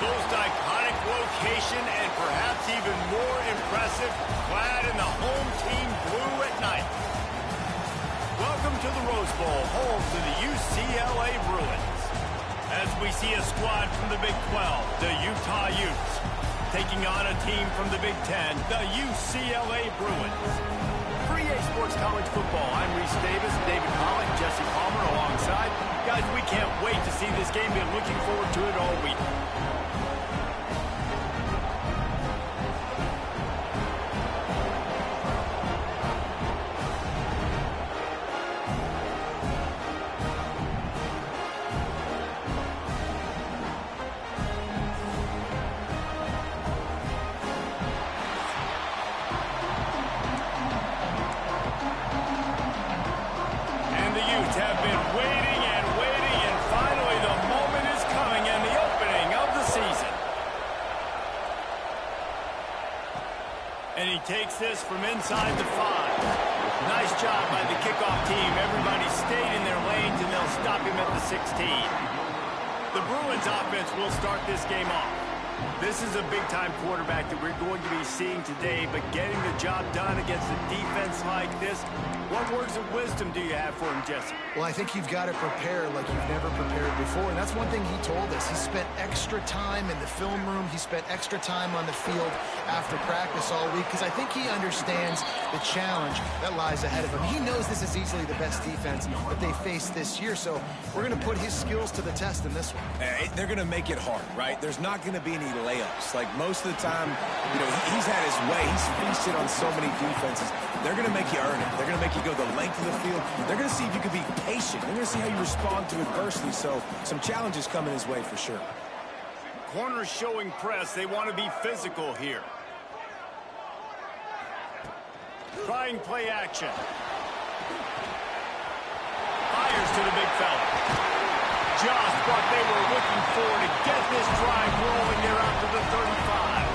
most iconic location and perhaps even more impressive, clad in the home team blue at night. Welcome to the Rose Bowl, home to the UCLA Bruins. As we see a squad from the Big 12, the Utah Utes, taking on a team from the Big 10, the UCLA Bruins. For EA Sports College Football, I'm Reese Davis, David Pollock, Jesse Palmer alongside. Guys, we can't wait to see this game. Been looking forward to it all week. Have been waiting and waiting, and finally the moment is coming and the opening of the season. And he takes this from inside the 5. Nice job by the kickoff team. Everybody stayed in their lanes, and they'll stop him at the 16. The Bruins offense will start this game off. This is a big-time quarterback that we're going to be seeing today, but getting the job done against a defense like this, what words of wisdom do you have for him, Jesse? Well, I think you've got to prepare like you've never prepared before, and that's one thing he told us. He spent extra time in the film room. He spent extra time on the field after practice all week because I think he understands the challenge that lies ahead of him. He knows this is easily the best defense that they face this year, so we're going to put his skills to the test in this one. They're going to make it hard, right? There's not going to be any layups. Like most of the time, you know, he's had his way. He's feasted on so many defenses. They're going to make you earn it. They're going to make you go the length of the field. They're going to see if you can be patient. They're going to see how you respond to adversity. So some challenges coming his way for sure. Corners showing press. They want to be physical here. Trying play action. Fires to the big fella. Just what they were looking for to get this drive rolling there out to the 35.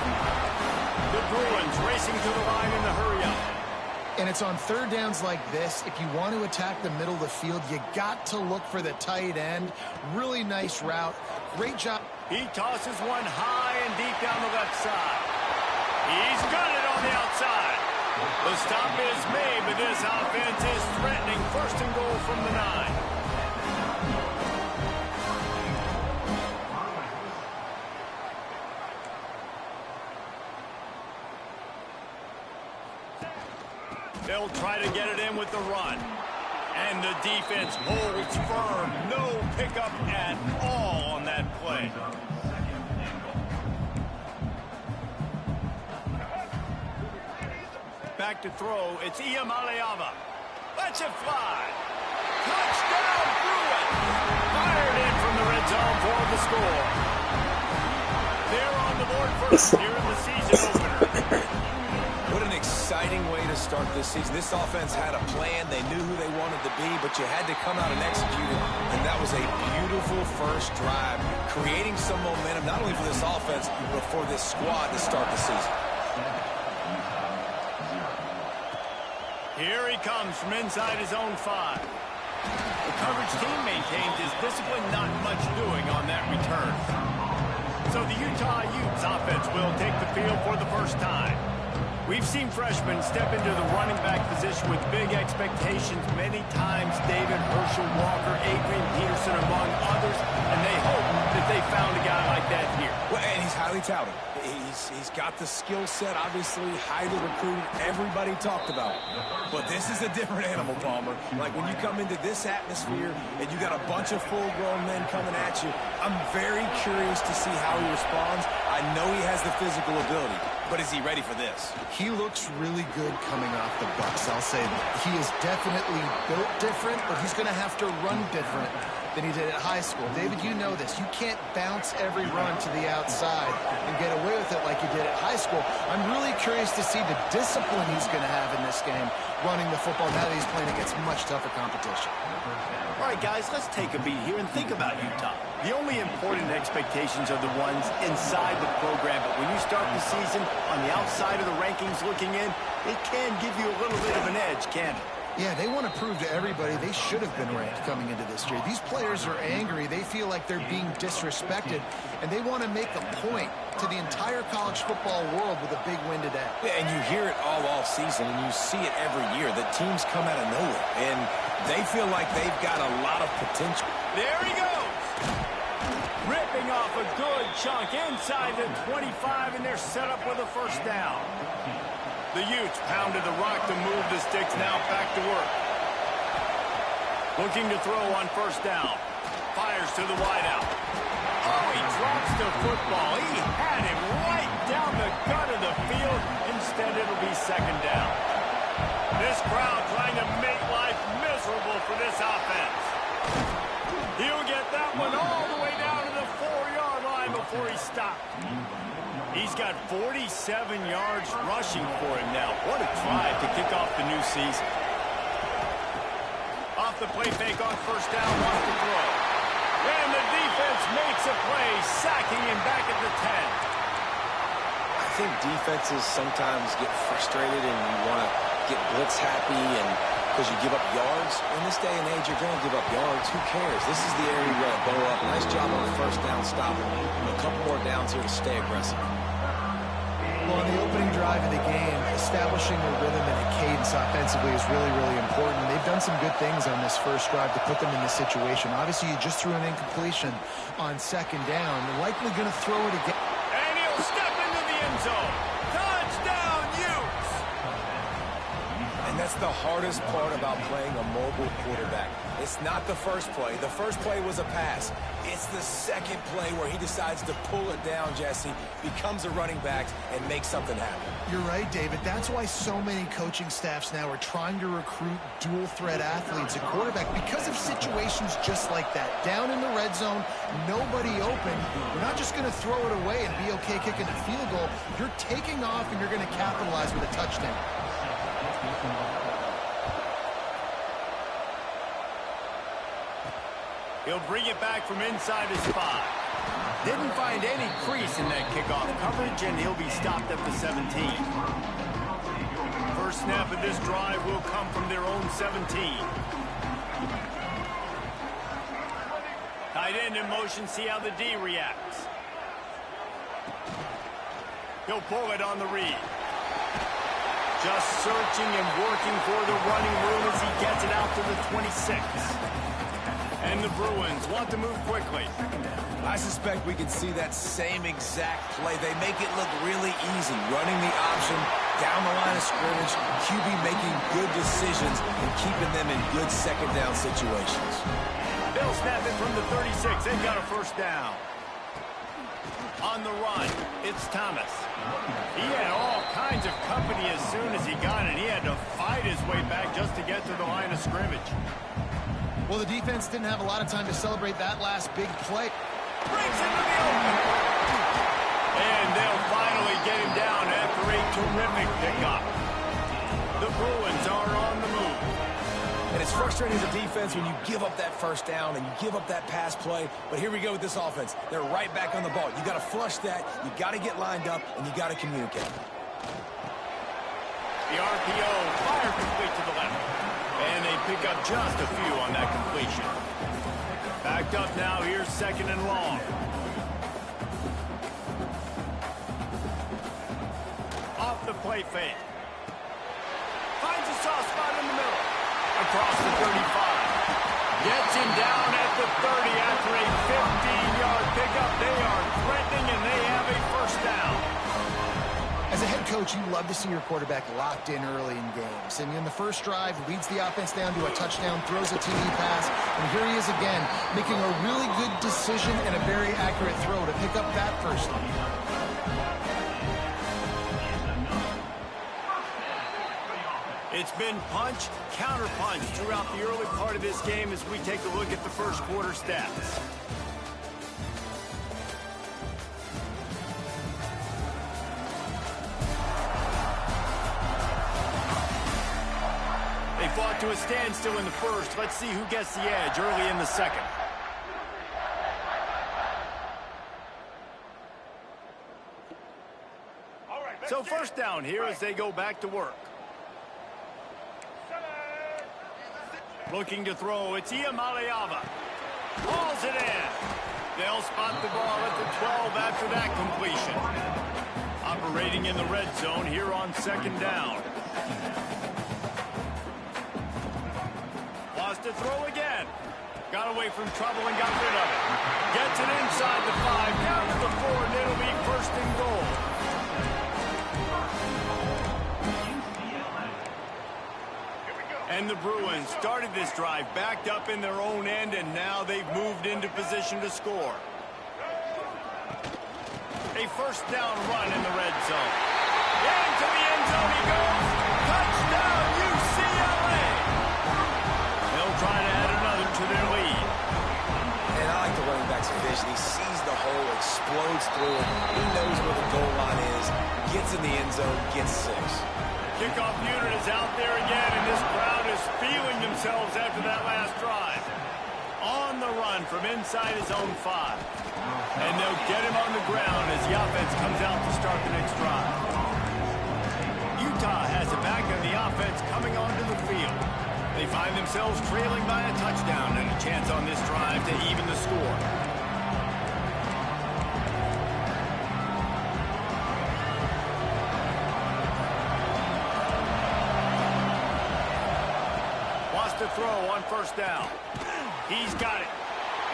The Bruins racing to the line in the hurry-up. And it's on third downs like this, if you want to attack the middle of the field, you got to look for the tight end. Really nice route. Great job. He tosses one high and deep down the left side. He's got it on the outside. The stop is made, but this offense is threatening. First and goal from the 9. They'll try to get it in with the run. And the defense holds firm. No pickup at all on that play. Back to throw. It's Iamaleava. Lets it fly. Touchdown, Bruins! Fired in from the red zone for the score. They're on the board first here in the season opener. What an exciting way to start this season. This offense had a plan. They knew who they wanted to be, but you had to come out and execute it. And that was a beautiful first drive, creating some momentum, not only for this offense, but for this squad to start the season. Here he comes from inside his own 5. The coverage team maintains his discipline, not much doing on that return. So the Utah Utes offense will take the field for the first time. We've seen freshmen step into the running back position with big expectations many times. David, Herschel Walker, Adrian Peterson, among others, and they hope that they found a guy like that here. Well, and he's highly touted. He's got the skill set, obviously, highly recruited. Everybody talked about it. But this is a different animal, Palmer. Like when you come into this atmosphere and you got a bunch of full-grown men coming at you, I'm very curious to see how he responds. I know he has the physical ability, but is he ready for this? He looks really good coming off the Bucks, I'll say that. He is definitely built different, but he's going to have to run different than he did at high school. David, you know this. You can't bounce every run to the outside and get away with it like you did at high school. I'm really curious to see the discipline he's going to have in this game running the football now that he's playing against much tougher competition. All right, guys, let's take a beat here and think about Utah. The only important expectations are the ones inside the program, but when you start the season on the outside of the rankings looking in, it can give you a little bit of an edge, can't it? Yeah, they want to prove to everybody they should have been ranked coming into this year. These players are angry. They feel like they're being disrespected, and they want to make a point to the entire college football world with a big win today. Yeah, and you hear it all season, and you see it every year. The teams come out of nowhere, and they feel like they've got a lot of potential. There he goes. Ripping off a good chunk inside the 25, and they're set up with a first down. The Utes pounded the rock to move the sticks, now back to work. Looking to throw on first down. Fires to the wideout. Oh, he drops the football. He had him right down the gut of the field. Instead, it'll be second down. This crowd trying to make life miserable for this offense. He'll get that one all the way down to the 4-yard line before he stopped. He's got 47 yards rushing for him now. What a drive to kick off the new season. Off the play fake on first down, wants to throw. And the defense makes a play, sacking him back at the 10. I think defenses sometimes get frustrated and you want to get blitz happy and because you give up yards. In this day and age, you're going to give up yards. Who cares? This is the area you're going to bow up. Nice job on the first down stopping. A couple more downs here to stay aggressive. Well, on the opening drive of the game, establishing a rhythm and a cadence offensively is really, really important. They've done some good things on this first drive to put them in this situation. Obviously, you just threw an incompletion on second down. They're likely going to throw it again. And he'll step into the end zone. Touchdown, Utes! And that's the hardest part about playing a mobile quarterback. It's not the first play. The first play was a pass. It's the second play where he decides to pull it down, Jesse, becomes a running back, and makes something happen. You're right, David. That's why so many coaching staffs now are trying to recruit dual-threat athletes at quarterback because of situations just like that. Down in the red zone, nobody open. You're not just going to throw it away and be okay kicking a field goal. You're taking off, and you're going to capitalize with a touchdown. He'll bring it back from inside his spot. Didn't find any crease in that kickoff coverage, and he'll be stopped at the 17. First snap of this drive will come from their own 17. Tight end in motion, see how the D reacts. He'll pull it on the read. Just searching and working for the running room as he gets it out to the 26. And the Bruins want to move quickly. I suspect we can see that same exact play. They make it look really easy, running the option down the line of scrimmage, QB making good decisions and keeping them in good second down situations. They'll snap it from the 36. They've got a first down. On the run, it's Thomas. He had all kinds of company as soon as he got it. He had to fight his way back just to get to the line of scrimmage. Well, the defense didn't have a lot of time to celebrate that last big play. Breaks into the open. And they'll finally get him down after a terrific pickup. The Bruins are on the move. And it's frustrating as a defense when you give up that first down and you give up that pass play. But here we go with this offense. They're right back on the ball. You got to flush that. You got to get lined up, and you got to communicate. The RPO fired complete to the left. And they pick up just a few on that completion. Backed up now, here's second and long. Off the play fake. Finds a soft spot in the middle. Across the 35. Gets him down at the 30 after a 15-yard pickup. They are threatening, and they have a first down. As a head coach, you love to see your quarterback locked in early in games. And in the first drive, leads the offense down to a touchdown, throws a TD pass, and here he is again, making a really good decision and a very accurate throw to pick up that first down. It's been punch, counter-punch throughout the early part of this game as we take a look at the first quarter stats. They fought to a standstill in the first. Let's see who gets the edge early in the second. So first down here as they go back to work. Looking to throw, it's Iamaleava. Hauls it in. They'll spot the ball at the 12 after that completion. Operating in the red zone here on second down. Lost to throw again. Got away from trouble and got rid of it. Gets it inside the 5, down to the 4, and it'll be first and goal. And the Bruins started this drive backed up in their own end, and now they've moved into position to score. A first down run in the red zone. Into the end zone he goes. Touchdown, UCLA. They'll try to add another to their lead. And I like the running back's vision. He sees the hole, explodes through it. He knows where the goal line is, gets in the end zone, gets 6. Kickoff unit is out there again, and this crowd is feeling themselves after that last drive. On the run from inside his own 5. And they'll get him on the ground as the offense comes out to start the next drive. Utah has it back, and the offense coming onto the field. They find themselves trailing by a touchdown and a chance on this drive to even the score. To throw on first down. He's got it.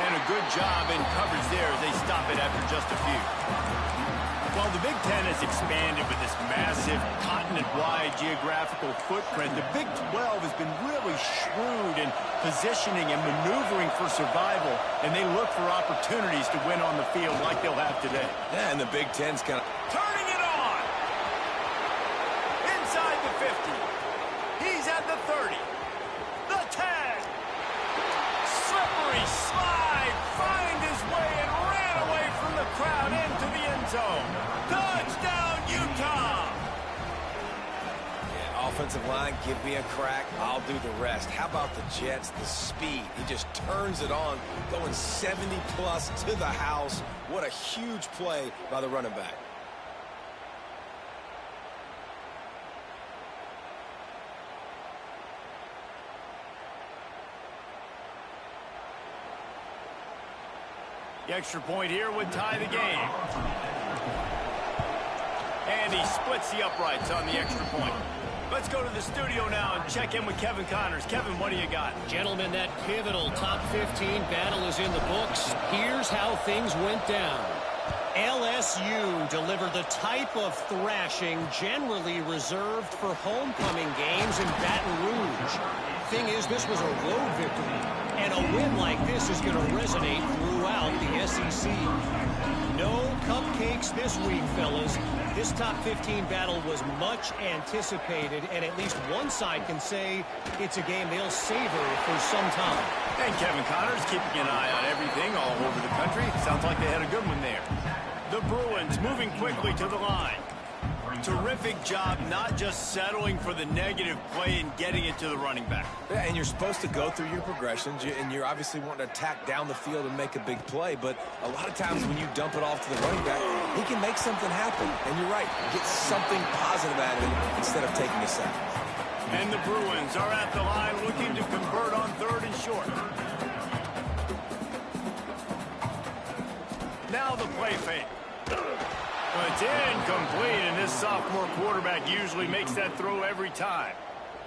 And a good job in coverage there as they stop it after just a few. While the Big Ten has expanded with this massive continent-wide geographical footprint, the Big 12 has been really shrewd in positioning and maneuvering for survival, and they look for opportunities to win on the field like they'll have today. Yeah, and the Big Ten's kind of turning it on. Inside the 50. He's at the 30. The 10. Slippery slide. Find his way and ran away from the crowd into the end zone. Touchdown, Utah. Yeah, offensive line, give me a crack. I'll do the rest. How about the Jets? The speed. He just turns it on, going 70-plus to the house. What a huge play by the running back. The extra point here would tie the game. And he splits the uprights on the extra point. Let's go to the studio now and check in with Kevin Connors. Kevin, what do you got? Gentlemen, that pivotal top 15 battle is in the books. Here's how things went down. LSU delivered the type of thrashing generally reserved for homecoming games in Baton Rouge. Thing is, this was a road victory, and a win like this is going to resonate throughout the SEC. No cupcakes this week, fellas. This top 15 battle was much anticipated, and at least one side can say it's a game they'll savor for some time. And Kevin Connors keeping an eye on everything all over the country. Sounds like they had a good one there. The Bruins moving quickly to the line. Terrific job not just settling for the negative play and getting it to the running back. Yeah, and you're supposed to go through your progressions, and you're obviously wanting to attack down the field and make a big play, but a lot of times when you dump it off to the running back, he can make something happen. And you're right, get something positive out of it instead of taking a sack. And the Bruins are at the line looking to convert on 3rd and short. Now the play fake. It's incomplete, and this sophomore quarterback usually makes that throw every time.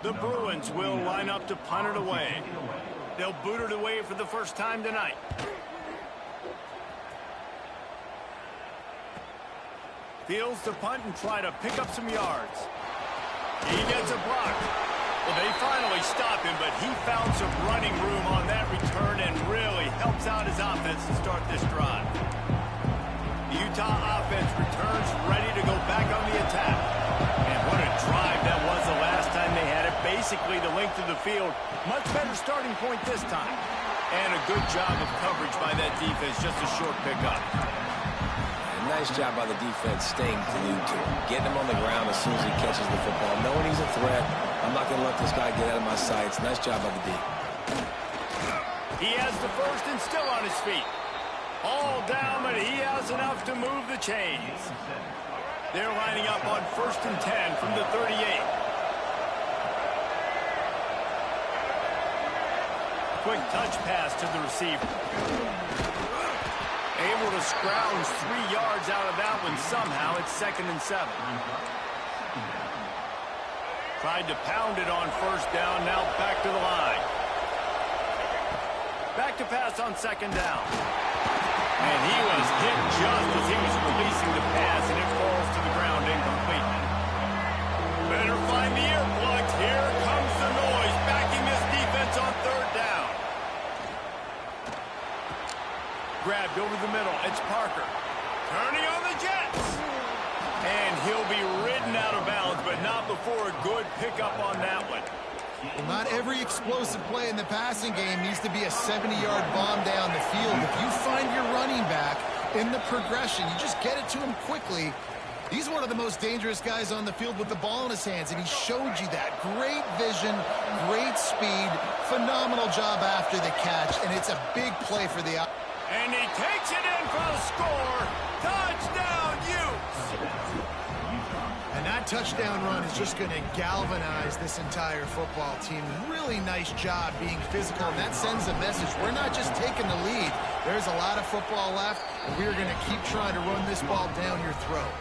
The Bruins will line up to punt it away. They'll boot it away for the first time tonight. Fields to punt and try to pick up some yards. He gets a block. Well, they finally stop him, but he found some running room on that return and really helps out his offense to start this drive. The Utah offense returns ready to go back on the attack. And what a drive that was the last time they had it. Basically the length of the field. Much better starting point this time. And a good job of coverage by that defense. Just a short pickup. Nice job by the defense staying glued to him. Getting him on the ground as soon as he catches the football. Knowing he's a threat. I'm not going to let this guy get out of my sights. Nice job by the D. He has the first and still on his feet. All down, but he has enough to move the chains. They're lining up on 1st and 10 from the 38. quick touch pass to the receiver. Able to scrounge 3 yards out of that one somehow. It's 2nd and 7. Tried to pound it on first down. Now back to the line. Back to pass on 2nd down. And he was hit just as he was releasing the pass, and it falls to the ground incomplete. Better find the earplugs. Here comes the noise, backing this defense on 3rd down. Grabbed over the middle. It's Parker. Turning on the Jets. And he'll be ridden out of bounds, but not before a good pickup on that one. Well, not every explosive play in the passing game needs to be a 70-yard bomb down the field. If you find your running back in the progression, you just get it to him quickly. He's one of the most dangerous guys on the field with the ball in his hands, and he showed you that. Great vision, great speed, phenomenal job after the catch, and it's a big play for the... And he takes it in for the score. Touchdown, Utes! And that touchdown run is just going to galvanize this entire football team. Really nice job being physical, and that sends a message. We're not just taking the lead. There's a lot of football left, and we're going to keep trying to run this ball down your throat.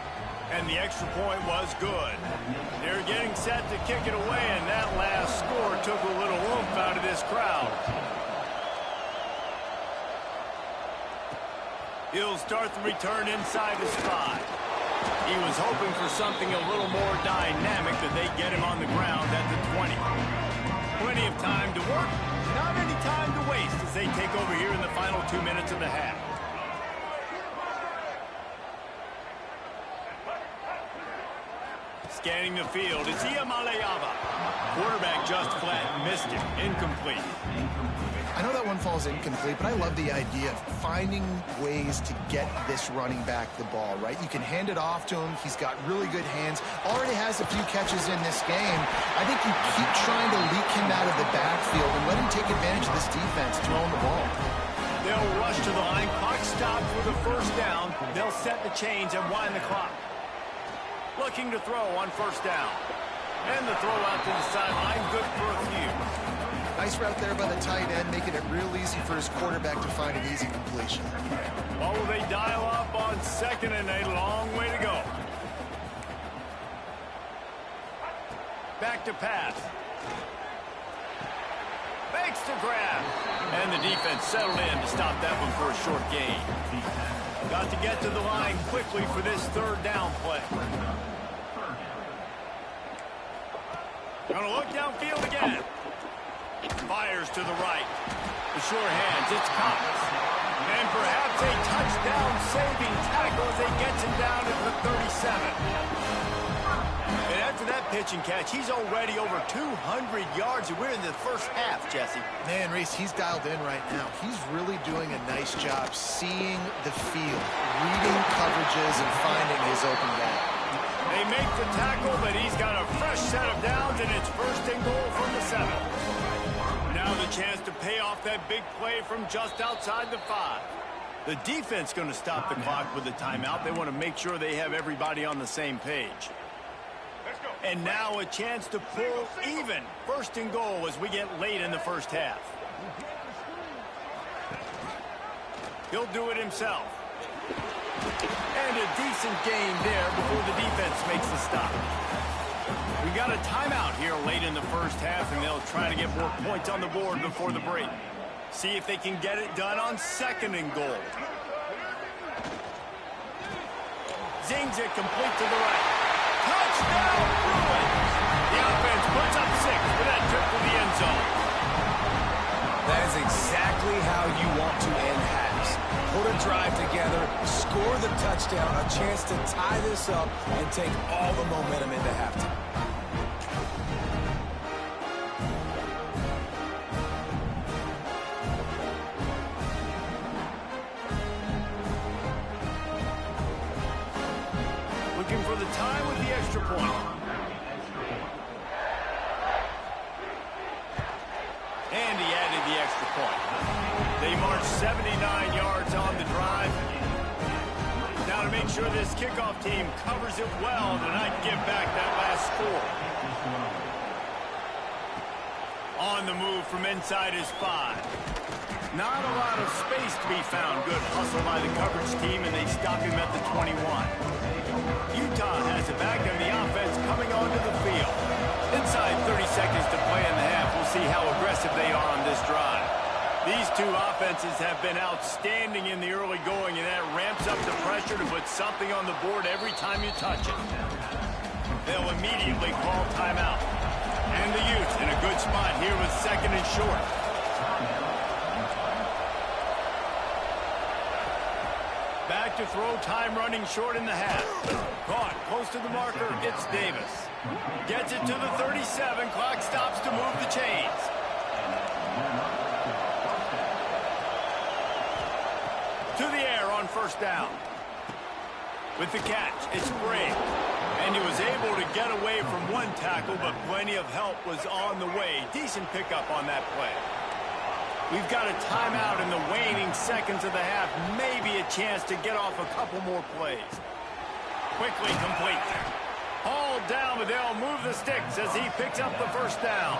And the extra point was good. They're getting set to kick it away, and that last score took a little oomph out of this crowd. He'll start the return inside his 5. He was hoping for something a little more dynamic, that they get him on the ground at the 20. Plenty of time to work, not any time to waste as they take over here in the final 2 minutes of the half. Scanning the field, it's Iamaleava. Quarterback just flat missed him. Incomplete. I know that one falls incomplete, but I love the idea of finding ways to get this running back the ball, right? You can hand it off to him. He's got really good hands. Already has a few catches in this game. I think you keep trying to leak him out of the backfield and let him take advantage of this defense throwing the ball. They'll rush to the line. Clock stopped for the 1st down. They'll set the chains and wind the clock. Looking to throw on 1st down. And the throw out to the sideline. Good for a few. Nice route there by the tight end, making it real easy for his quarterback to find an easy completion. Oh, they dial up on 2nd and a long way to go. Back to pass. Fakes to grab. And the defense settled in to stop that one for a short gain. Got to get to the line quickly for this 3rd down play. Gonna look downfield again. Fires to the right. The sure hands, it's Cox. And perhaps a touchdown-saving tackle as he gets him down to the 37. And after that pitch and catch, he's already over 200 yards, and we're in the 1st half, Jesse. Man, Reese, he's dialed in right now. He's really doing a nice job seeing the field, reading coverages, and finding his open gap. They make the tackle, but he's got a fresh set of downs, and it's 1st and goal from the 7. Now the chance to pay off that big play from just outside the 5. The defense going to stop the clock with a timeout. They want to make sure they have everybody on the same page. And now a chance to pull even. 1st and goal as we get late in the 1st half. He'll do it himself. And a decent gain there before the defense makes the stop. We got a timeout here late in the 1st half, and they'll try to get more points on the board before the break. See if they can get it done on 2nd and goal. Zings it complete to the right. Touchdown, Bruins! The offense puts up 6 for that trip to the end zone. That is exactly how you want to end halves. Put a drive together, score the touchdown, a chance to tie this up, and take all the momentum into halftime. Looking for the tie with the extra point. And he added the extra point. They marched 79 yards on the drive. Now to make sure this kickoff team covers it well to not give back that last score. On the move from inside his 5. Not a lot of space to be found. Good hustle by the coverage team, and they stop him at the 21. Utah has it back, and the offense coming onto the field. Inside 30 seconds to play in the half. We'll see how aggressive they are on this drive. These two offenses have been outstanding in the early going, and that ramps up the pressure to put something on the board every time you touch it. They'll immediately call timeout. And the Utes in a good spot here with second and short. Back to throw, time running short in the half. Caught close to the marker, it's Davis. Gets it to the 37, clock stops to move the chains. To the air on first down. With the catch, it's Brave. And he was able to get away from one tackle, but plenty of help was on the way. Decent pickup on that play. We've got a timeout in the waning seconds of the half. Maybe a chance to get off a couple more plays. Quickly complete. Hauled down, but they'll move the sticks as he picks up the first down.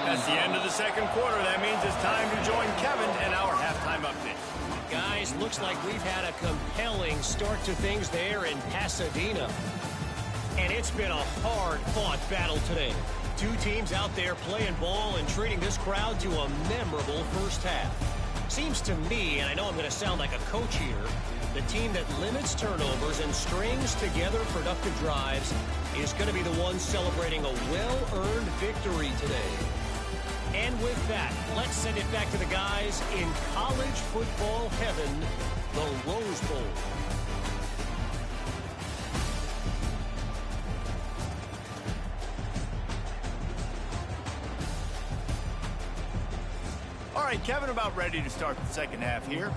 That's the end of the second quarter. That means it's time to join Kevin in our halftime update. Guys, looks like we've had a compelling start to things there in Pasadena. And it's been a hard-fought battle today. Two teams out there playing ball and treating this crowd to a memorable first half. Seems to me, and I know I'm going to sound like a coach here, the team that limits turnovers and strings together productive drives is going to be the one celebrating a well-earned victory today. And with that, let's send it back to the guys in college football heaven, the Rose Bowl. All right, Kevin, about ready to start the second half here.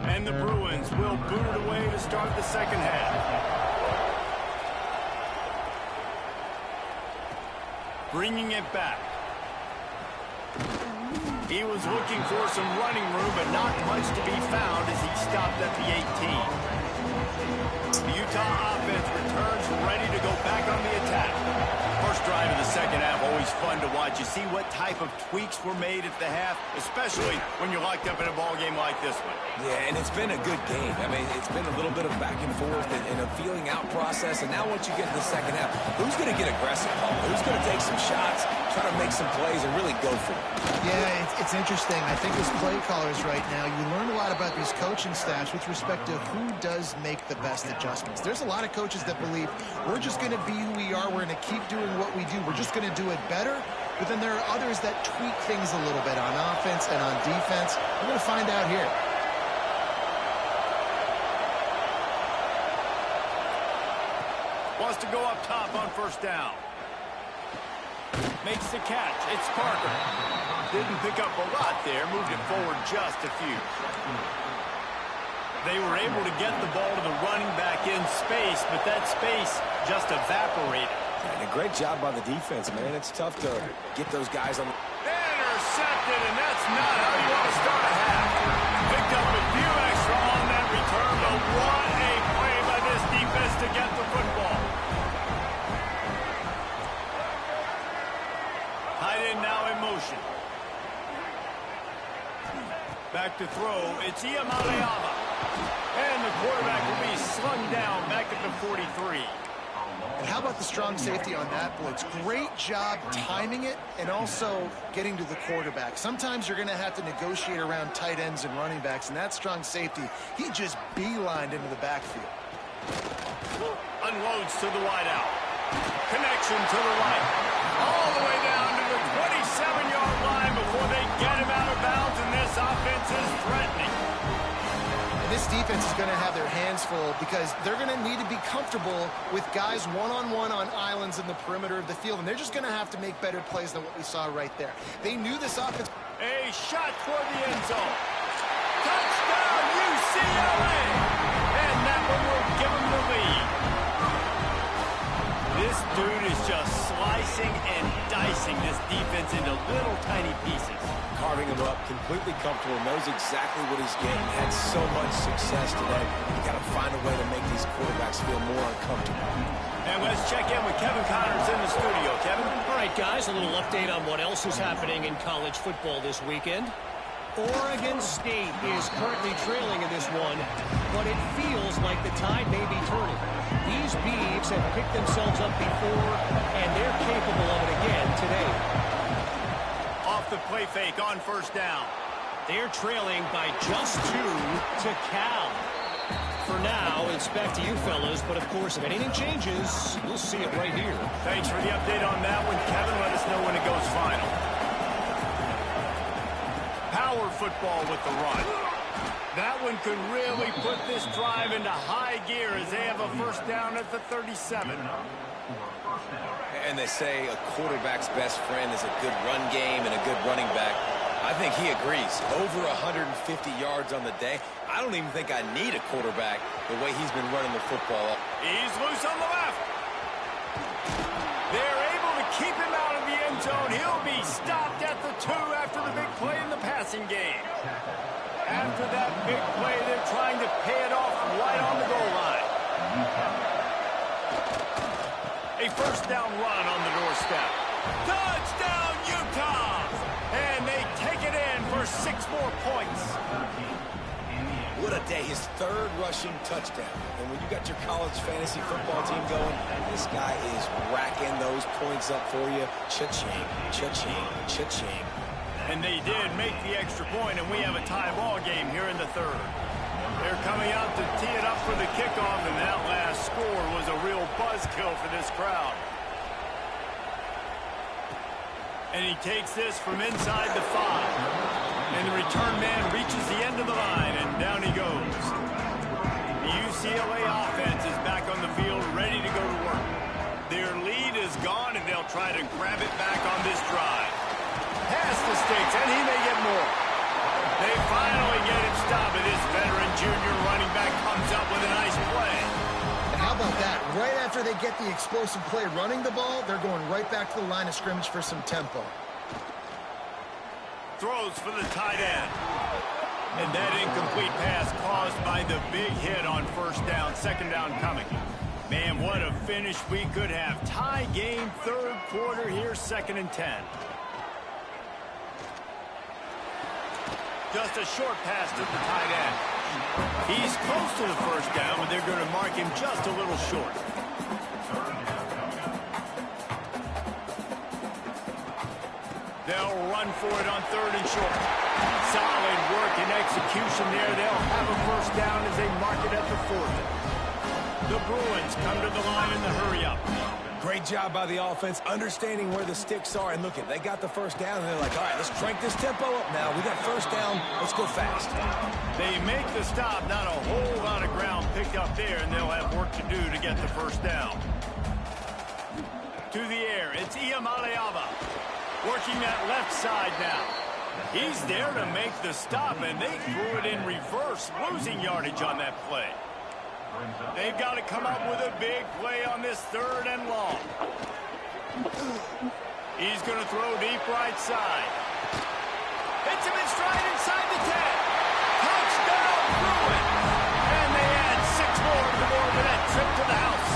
And the Bruins will boot it away to start the second half. Bringing it back. He was looking for some running room, but not much to be found as he stopped at the 18. The Utah offense returns ready to go back on the attack. First drive of the second half, always fun to watch. You see what type of tweaks were made at the half, especially when you're locked up in a ball game like this one. Yeah, and it's been a good game. I mean, it's been a little bit of back and forth and a feeling out process. And now once you get to the second half, who's going to get aggressive? Who's going to take some shots, try to make some plays, and really go for it? Yeah, it's interesting. I think as play callers right now, you learn a lot about these coaching staffs with respect to who does make the best adjustments. There's a lot of coaches that believe we're just going to be who we are. We're going to keep doing what we do. We're just going to do it better. But then there are others that tweak things a little bit on offense and on defense. We're going to find out here. Wants to go up top on first down. Makes the catch. It's Parker. Didn't pick up a lot there. Moved it forward just a few. They were able to get the ball to the running back in space, but that space just evaporated. And a great job by the defense, man. It's tough to get those guys on. Intercepted, and that's not how you want to start a half. Picked up a few extra on that return, but what a play by this defense to get the football. Tight end now in motion. Back to throw, it's Iamaleava. And the quarterback will be slung down back at the 43. And how about the strong safety on that blitz? Great job timing it and also getting to the quarterback. Sometimes you're going to have to negotiate around tight ends and running backs, and that strong safety, he just beelined into the backfield. Unloads to the wideout. Connection to the right. All the way down to the 27-yard line before they get him out of bounds, and this offense is threatening. And this defense is going to have their hands full because they're going to need to be comfortable with guys one-on-one on islands in the perimeter of the field, and they're just going to have to make better plays than what we saw right there. They knew this offense. A shot toward the end zone. Touchdown, UCLA! And that one will give them the lead. This dude is just slicing and dicing this defense into little tiny pieces. Carving them up completely comfortable, knows exactly what he's getting, had so much success today. You got to find a way to make these quarterbacks feel more uncomfortable. And let's check in with Kevin Connors in the studio. Kevin? All right, guys, a little update on what else is happening in college football this weekend. Oregon State is currently trailing in this one, but it feels like the tide may be turning. These Beavs have picked themselves up before, and they're capable of it again today. Off the play fake on first down. They're trailing by just 2 to Cal. For now, it's back to you fellas, but of course, if anything changes, you'll see it right here. Thanks for the update on that one, Kevin. Let us know when it goes final. Power football with the run. That one could really put this drive into high gear as they have a first down at the 37. And they say a quarterback's best friend is a good run game and a good running back. I think he agrees. Over 150 yards on the day. I don't even think I need a quarterback the way he's been running the football. He's loose on the left. They're able to keep him out of the end zone. He'll be stopped at the 2 after the big play in the passing game. After that big play, they're trying to pay it off right on the goal line. A first down run on the doorstep. Touchdown, Utah! And they take it in for 6 more points. What a day. His 3rd rushing touchdown. And when you got your college fantasy football team going, this guy is racking those points up for you. Cha-ching, cha-ching, cha-ching. And they did make the extra point, and we have a tie ball game here in the 3rd. They're coming out to tee it up for the kickoff, and that last score was a real buzzkill for this crowd. And he takes this from inside the 5. And the return man reaches the end of the line, and down he goes. The UCLA offense is back on the field, ready to go to work. Their lead is gone, and they'll try to grab it back on this drive. Pass the sticks, and he may get more. They finally get him stopped, and this veteran junior running back comes up with a nice play. And how about that? Right after they get the explosive play running the ball, they're going right back to the line of scrimmage for some tempo. Throws for the tight end. And that incomplete pass caused by the big hit on first down, second down coming. Man, what a finish we could have. Tie game, 3rd quarter here, 2nd and 10. Just a short pass to the tight end. He's close to the first down, but they're going to mark him just a little short. They'll run for it on 3rd and short. Solid work and execution there. They'll have a first down as they mark it at the 4th. The Bruins come to the line in the hurry-up. Great job by the offense, understanding where the sticks are. And look, they got the first down, and they're like, all right, let's crank this tempo up now. We got first down. Let's go fast. They make the stop. Not a whole lot of ground picked up there, and they'll have work to do to get the first down. To the air, it's Iamaleava. Working that left side now. He's there to make the stop, and they threw it in reverse, losing yardage on that play. They've got to come up with a big play on this 3rd and long. He's going to throw deep right side. Hits him in stride inside the 10. Touchdown, Bruins! And they add 6 more to the board with that trip to the house.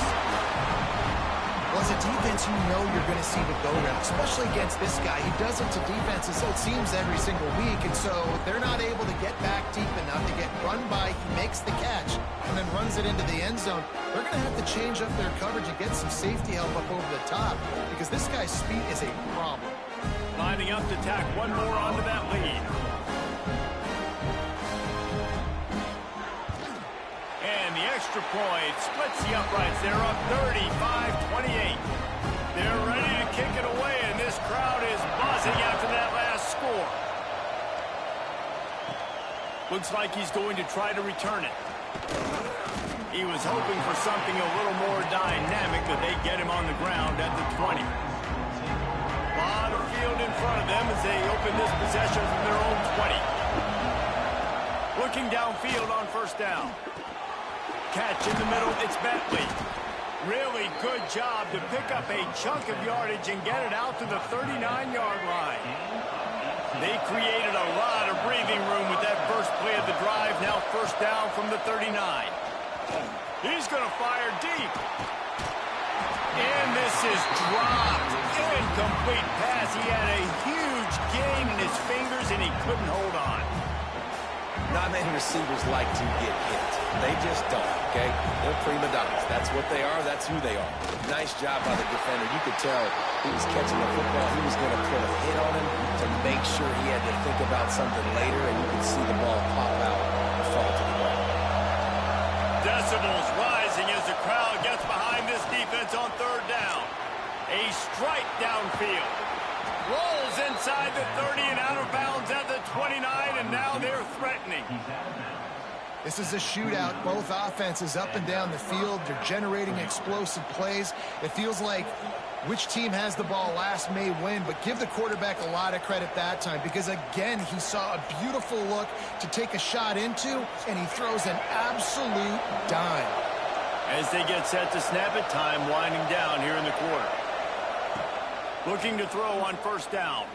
Well, as a defense, you know you're going to see the go-round, especially against this guy. He does it to defenses, it seems, every single week, and so they're not able to get back deep enough to get run by. He makes the catch and then runs it into the end zone. They're going to have to change up their coverage and get some safety help up over the top because this guy's speed is a problem. Lining up to tack one more onto that lead. And the extra point splits the uprights. They're up 35-28. They're ready to kick it away, and this crowd is buzzing after that last score. Looks like he's going to try to return it. He was hoping for something a little more dynamic, but they get him on the ground at the 20. A lot of field in front of them as they open this possession from their own 20. Looking downfield on first down. Catch in the middle, it's Bentley. Really good job to pick up a chunk of yardage and get it out to the 39-yard line. They created a lot breathing room with that first play of the drive. Now first down from the 39. He's going to fire deep. And this is dropped. Incomplete pass. He had a huge gain in his fingers, and he couldn't hold on. Not many receivers like to get hit. They just don't, okay? They're prima donnas. That's what they are. That's who they are. Nice job by the defender. You could tell he was catching the football. He was going to put a hit on him to make sure he had to think about something later, and you could see the ball pop out and fall to the ground. Decibels rising as the crowd gets behind this defense on third down. A strike downfield. Rolls inside the 30 and out of bounds at the 29, and now they're threatening. This is a shootout. Both offenses up and down the field. They're generating explosive plays. It feels like which team has the ball last may win, but give the quarterback a lot of credit that time because, again, he saw a beautiful look to take a shot into, and he throws an absolute dime. As they get set to snap it, time winding down here in the quarter. Looking to throw on first down.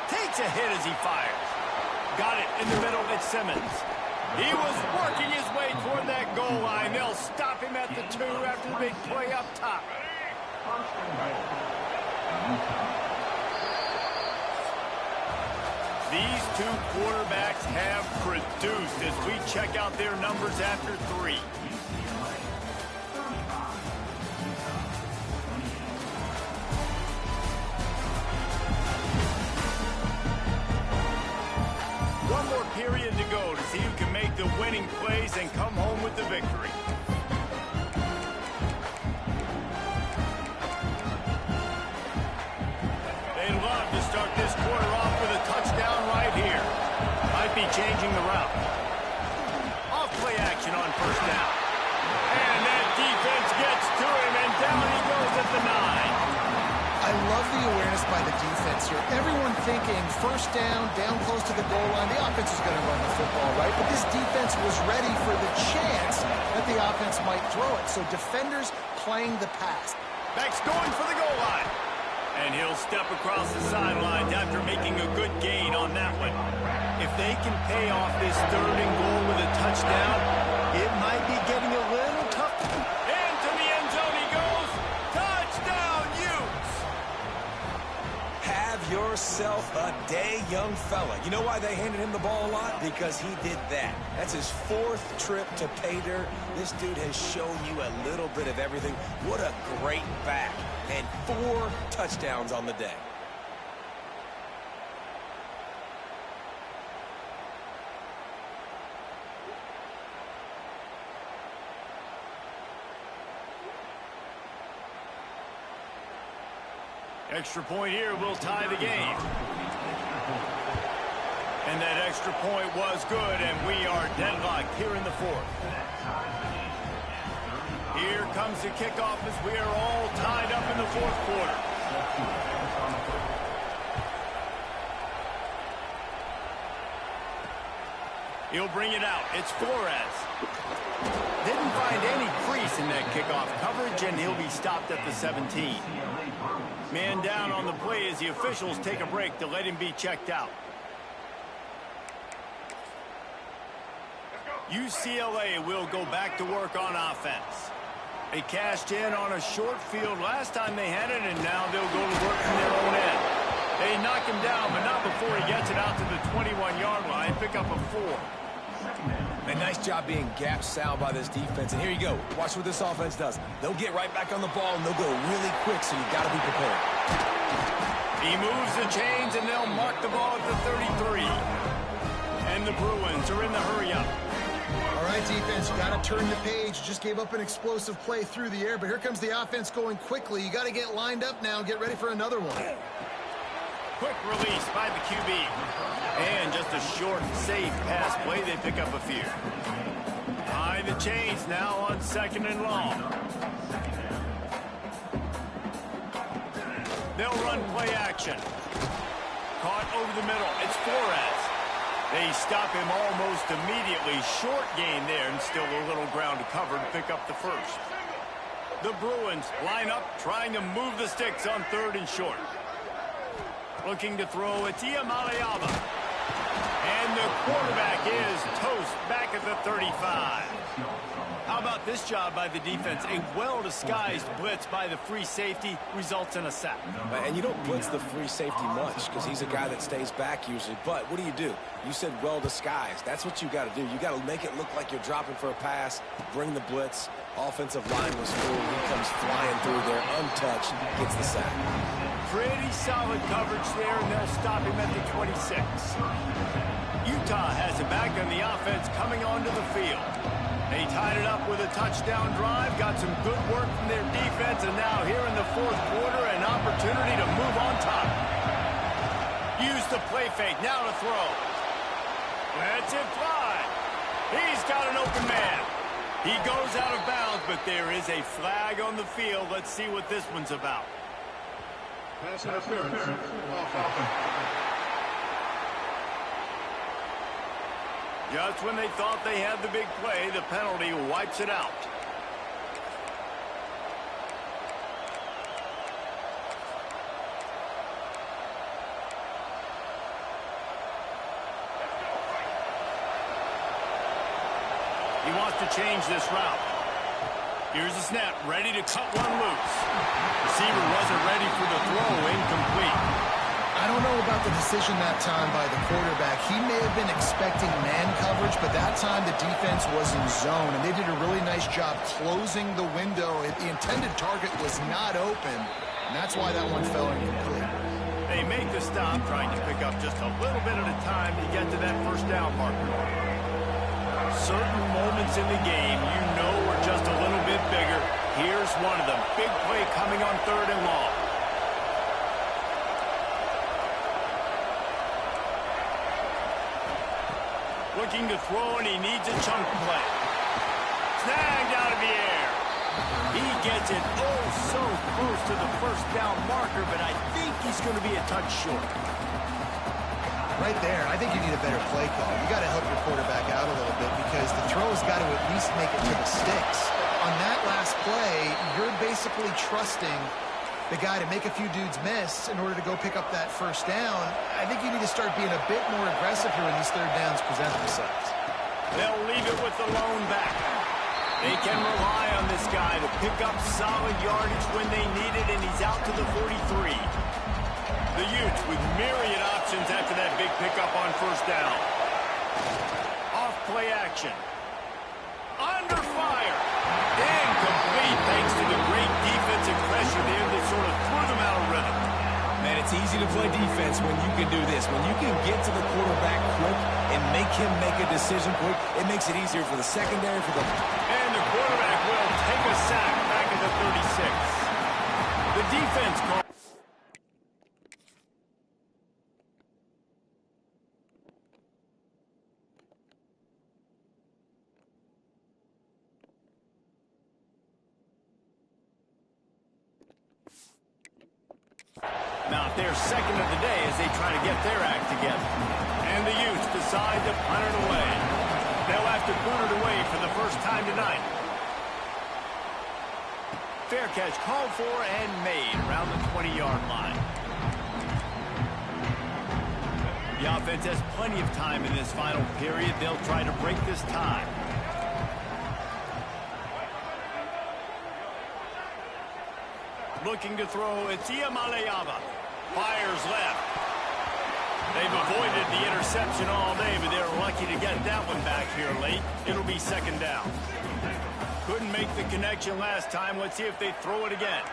Takes a hit as he fires. Got it in the middle. It's Simmons. He was working his way toward that goal line. They'll stop him at the 2 after the big play up top. These two quarterbacks have produced as we check out their numbers after 3. One more period to go to see who can make the winning plays and come home with the victory. They'd love to start this quarter off with a touchdown right here. Might be changing the route. Off play action on first down. And that defense gets to him, and down he goes at the 9. I love the awareness by the defense here. Everyone thinking first down, down close to the goal line. The offense is going to run the football, right? But this defense was ready for the chance that the offense might throw it. So defenders playing the pass. Beck's going for the goal line. And he'll step across the sidelines after making a good gain on that one. If they can pay off this 3rd and goal with a touchdown, it might be getting a little tough. Into the end zone he goes. Touchdown, Utes! Have yourself a day, young fella. You know why they handed him the ball a lot? Because he did that. That's his 4th trip to pay dirt. This dude has shown you a little bit of everything. What a great back. And 4 touchdowns on the day. Extra point here will tie the game. And that extra point was good, and we are deadlocked here in the 4th. Here comes the kickoff as we are all tied up in the 4th quarter. He'll bring it out. It's Flores. Didn't find any crease in that kickoff coverage, and he'll be stopped at the 17. Man down on the play as the officials take a break to let him be checked out. UCLA will go back to work on offense. They cashed in on a short field last time they had it, and now they'll go to work from their own end. They knock him down, but not before he gets it out to the 21-yard line. Pick up a 4. A nice job being gap sound by this defense. And here you go. Watch what this offense does. They'll get right back on the ball, and they'll go really quick, so you got to be prepared. He moves the chains, and they'll mark the ball at the 33. And the Bruins are in the hurry-up. All right, defense, you got to turn the page. Just gave up an explosive play through the air, but here comes the offense going quickly. You got to get lined up now and get ready for another one. Quick release by the QB. And just a short, safe pass play. They pick up a few. High the chains now on 2nd and long. They'll run play action. Caught over the middle. It's Flores. They stop him almost immediately. Short gain there, and still a little ground to cover to pick up the 1st. The Bruins line up, trying to move the sticks on 3rd and short. Looking to throw, it's Iamaleava. And the This job by the defense, a well-disguised blitz by the free safety, results in a sack. And you don't blitz the free safety much because he's a guy that stays back usually. But what do? You said well-disguised. That's what you got to do. You got to make it look like you're dropping for a pass, bring the blitz. Offensive line was full. He comes flying through there, untouched, gets the sack. Pretty solid coverage there, and they'll stop him at the 26. Utah has it back on the offense coming onto the field. They tied it up with a touchdown drive, got some good work from their defense, and now here in the fourth quarter, an opportunity to move on top. Use the play fake, now to throw. Lets it fly. He's got an open man. He goes out of bounds, but there is a flag on the field. Let's see what this one's about. Pass interference. Just when they thought they had the big play, the penalty wipes it out. He wants to change this route. Here's the snap, ready to cut one loose. Receiver wasn't ready for the throw, incomplete. I don't know about the decision that time by the quarterback. He may have been expecting man coverage, but that time the defense was in zone, and they did a really nice job closing the window. The intended target was not open, and that's why that one fell incomplete. They make the stop, trying to pick up just a little bit at a time to get to that first down marker. Certain moments in the game you know are just a little bit bigger. Here's one of them. Big play coming on 3rd and long. Looking to throw, and he needs a chunk play. Snagged out of the air. He gets it oh so close to the first down marker, but I think he's going to be a touch short. Right there, I think you need a better play call. You got to help your quarterback out a little bit because the throw's got to at least make it to the sticks. On that last play, you're basically trusting the guy to make a few dudes miss in order to go pick up that first down. I think you need to start being a bit more aggressive here when these 3rd downs present themselves. They'll leave it with the lone back. They can rely on this guy to pick up solid yardage when they need it, and he's out to the 43. The Utes with myriad options after that big pickup on first down. Off play action. Under fire. Incomplete thanks to the great defensive pressure there that sort of threw them out of rhythm. Man, it's easy to play defense when you can do this. When you can get to the quarterback quick and make him make a decision quick, it makes it easier for the secondary, for the... And the quarterback will take a sack back at the 36. The defense call. Now they're second of the day as they try to get their act together. And the Utes decide to punt it away. They'll have to boot it away for the first time tonight. Fair catch called for and made around the 20-yard line. The offense has plenty of time in this final period. They'll try to break this tie. Looking to throw, it's Iamaleava. Fires left. They've avoided the interception all day, but they're lucky to get that one back here late. It'll be 2nd down. Couldn't make the connection last time. Let's see if they throw it again.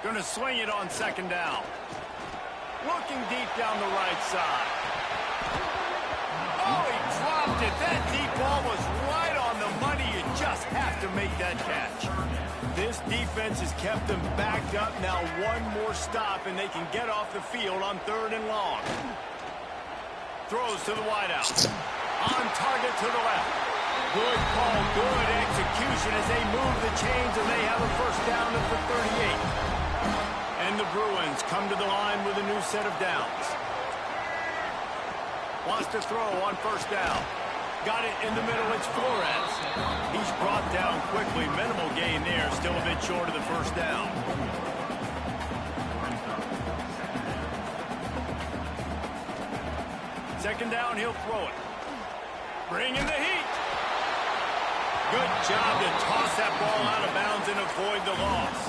Gonna swing it on 2nd down. Looking deep down the right side. Oh, he dropped it. That deep ball was right on the money. You just have to make that catch. This defense has kept them backed up. Now one more stop, and they can get off the field on 3rd and long. Throws to the wideout. On target to the left. Good call, good execution as they move the chains, and they have a first down at the 38. And the Bruins come to the line with a new set of downs. Wants to throw on first down. Got it in the middle, it's Flores. He's brought down quickly. Minimal gain there, still a bit short of the first down. Second down, he'll throw it. Bringing the heat. Good job to toss that ball out of bounds and avoid the loss.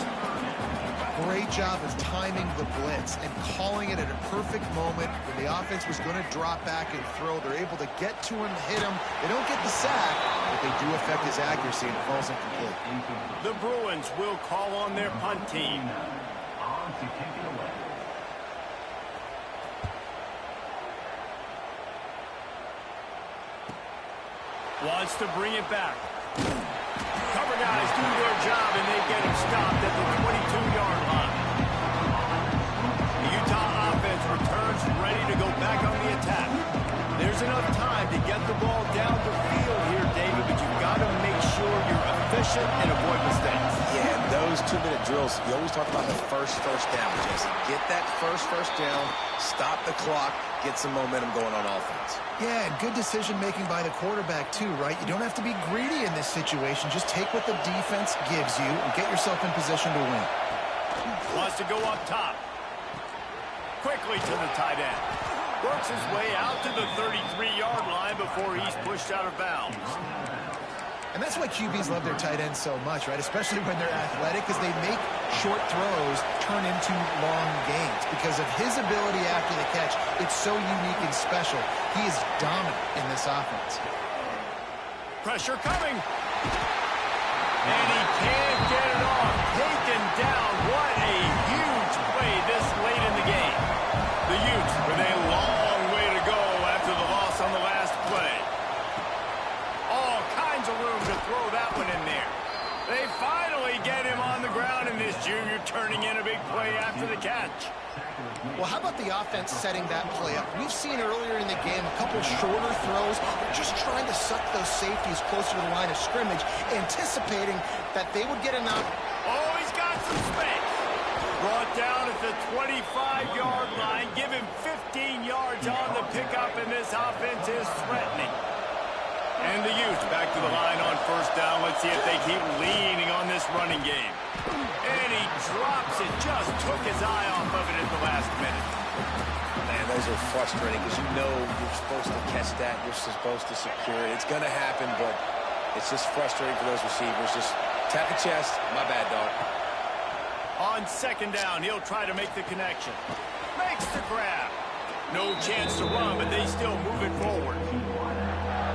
Great job of timing the blitz and calling it at a perfect moment when the offense was going to drop back and throw. They're able to get to him, hit him. They don't get the sack, but they do affect his accuracy, and it falls incomplete. The Bruins will call on their punt team. Wants to bring it back. Cover guys do their job, and they get him stopped at the 22-yard line. The Utah offense returns ready to go back on the attack. There's enough time to get the ball down the field here, David, but you've got to make sure you're efficient and avoid mistakes. Yeah, and those 2-minute drills, you always talk about the first down, Jesse. Get that first down, stop the clock, get some momentum going on offense. Yeah, and good decision-making by the quarterback, too, right? You don't have to be greedy in this situation. Just take what the defense gives you and get yourself in position to win. Wants to go up top. Quickly to the tight end. Works his way out to the 33-yard line before he's pushed out of bounds. And that's why QBs love their tight ends so much, right? Especially when they're athletic, because they make short throws turn into long gains. Because of his ability after the catch, it's so unique and special. He is dominant in this offense. Pressure coming. And he can't get it off. Taken down. What a huge play this late in the game. The Utes with a long way to go after the loss on the last play. All kinds of room to throw that one in there. They finally get him on the ground, and this junior turning in a big play after the catch. Well, how about the offense setting that play up? We've seen earlier in the game a couple shorter throws, just trying to suck those safeties closer to the line of scrimmage, anticipating that they would get enough. Oh, he's got some space. Brought down at the 25-yard line. Give him 15 yards on the pickup, and this offense is threatening. And the Utes back to the line on first down. Let's see if they keep leaning on this running game. And he drops it. Just took his eye off of it at the last minute. Man, those are frustrating because you know you're supposed to catch that. You're supposed to secure it. It's going to happen, but it's just frustrating for those receivers. Just tap the chest. My bad, dog. On second down, he'll try to make the connection. Makes the grab. No chance to run, but they still move it forward.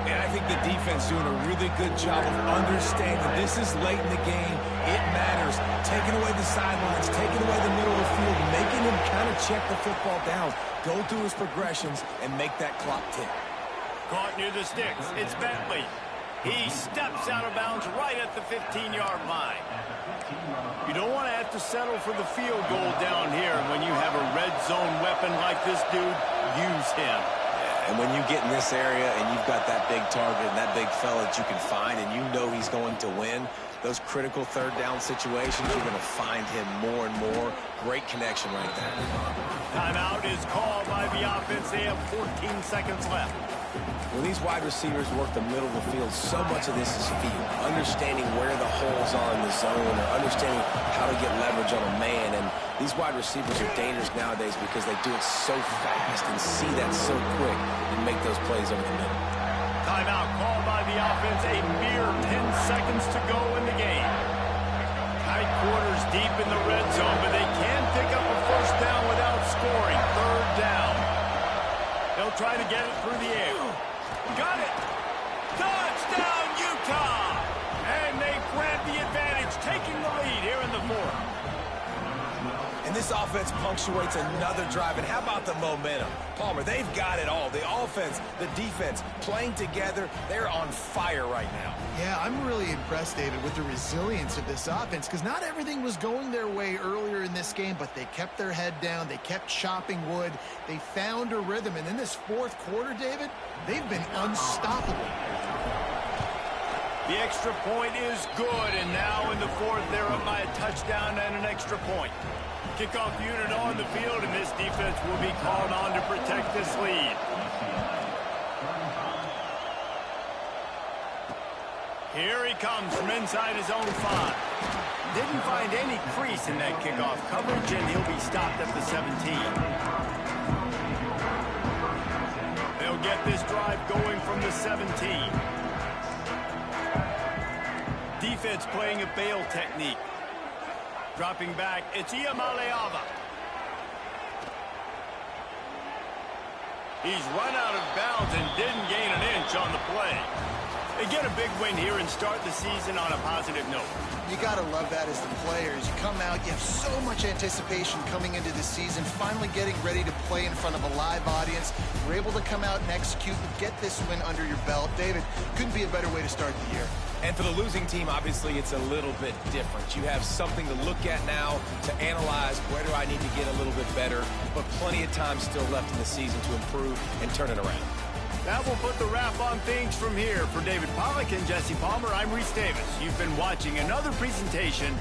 And I think the defense doing a really good job of understanding this is late in the game. It matters. Taking away the sidelines, taking away the middle of the field, making him kind of check the football down, go through his progressions, and make that clock tick. Caught near the sticks. It's Bentley. He steps out of bounds right at the 15-yard line. You don't want to have to settle for the field goal down here. When you have a red zone weapon like this dude, use him. And when you get in this area and you've got that big target and that big fella that you can find and you know he's going to win, those critical third down situations, you're going to find him more and more. Great connection right there. Timeout is called by the offense. They have 14 seconds left. When these wide receivers work the middle of the field, so much of this is feel. Understanding where the holes are in the zone or understanding how to get leverage on a man. And these wide receivers are dangerous nowadays because they do it so fast and see that so quick and make those plays over the middle. Timeout called by the offense. A mere 10 seconds to go in the game. Tight quarters deep in the red zone, but they can pick up a first down without scoring. Third down. They'll try to get it through the air. Got it. Touchdown, Utah. And they grab the advantage, taking the lead here in the fourth. And this offense punctuates another drive. And how about the momentum? Palmer, they've got it all. The offense, the defense, playing together. They're on fire right now. Yeah, I'm really impressed, David, with the resilience of this offense, because not everything was going their way earlier in this game, but they kept their head down. They kept chopping wood. They found a rhythm. And in this fourth quarter, David, they've been unstoppable. The extra point is good, and now in the fourth, they're up by a touchdown and an extra point. Kickoff unit on the field, and this defense will be called on to protect this lead. Here he comes from inside his own 5. Didn't find any crease in that kickoff coverage, and he'll be stopped at the 17. They'll get this drive going from the 17. defense playing a bail technique. Dropping back, it's Iamaleava. He's run out of bounds and didn't gain an inch on the play. They get a big win here and start the season on a positive note. You got to love that as the players. You come out, you have so much anticipation coming into the season, finally getting ready to play in front of a live audience. You're able to come out and execute and get this win under your belt. David, couldn't be a better way to start the year. And for the losing team, obviously, it's a little bit different. You have something to look at now to analyze where do I need to get a little bit better, but plenty of time still left in the season to improve and turn it around. That will put the wrap on things from here. For David Pollack and Jesse Palmer, I'm Reese Davis. You've been watching another presentation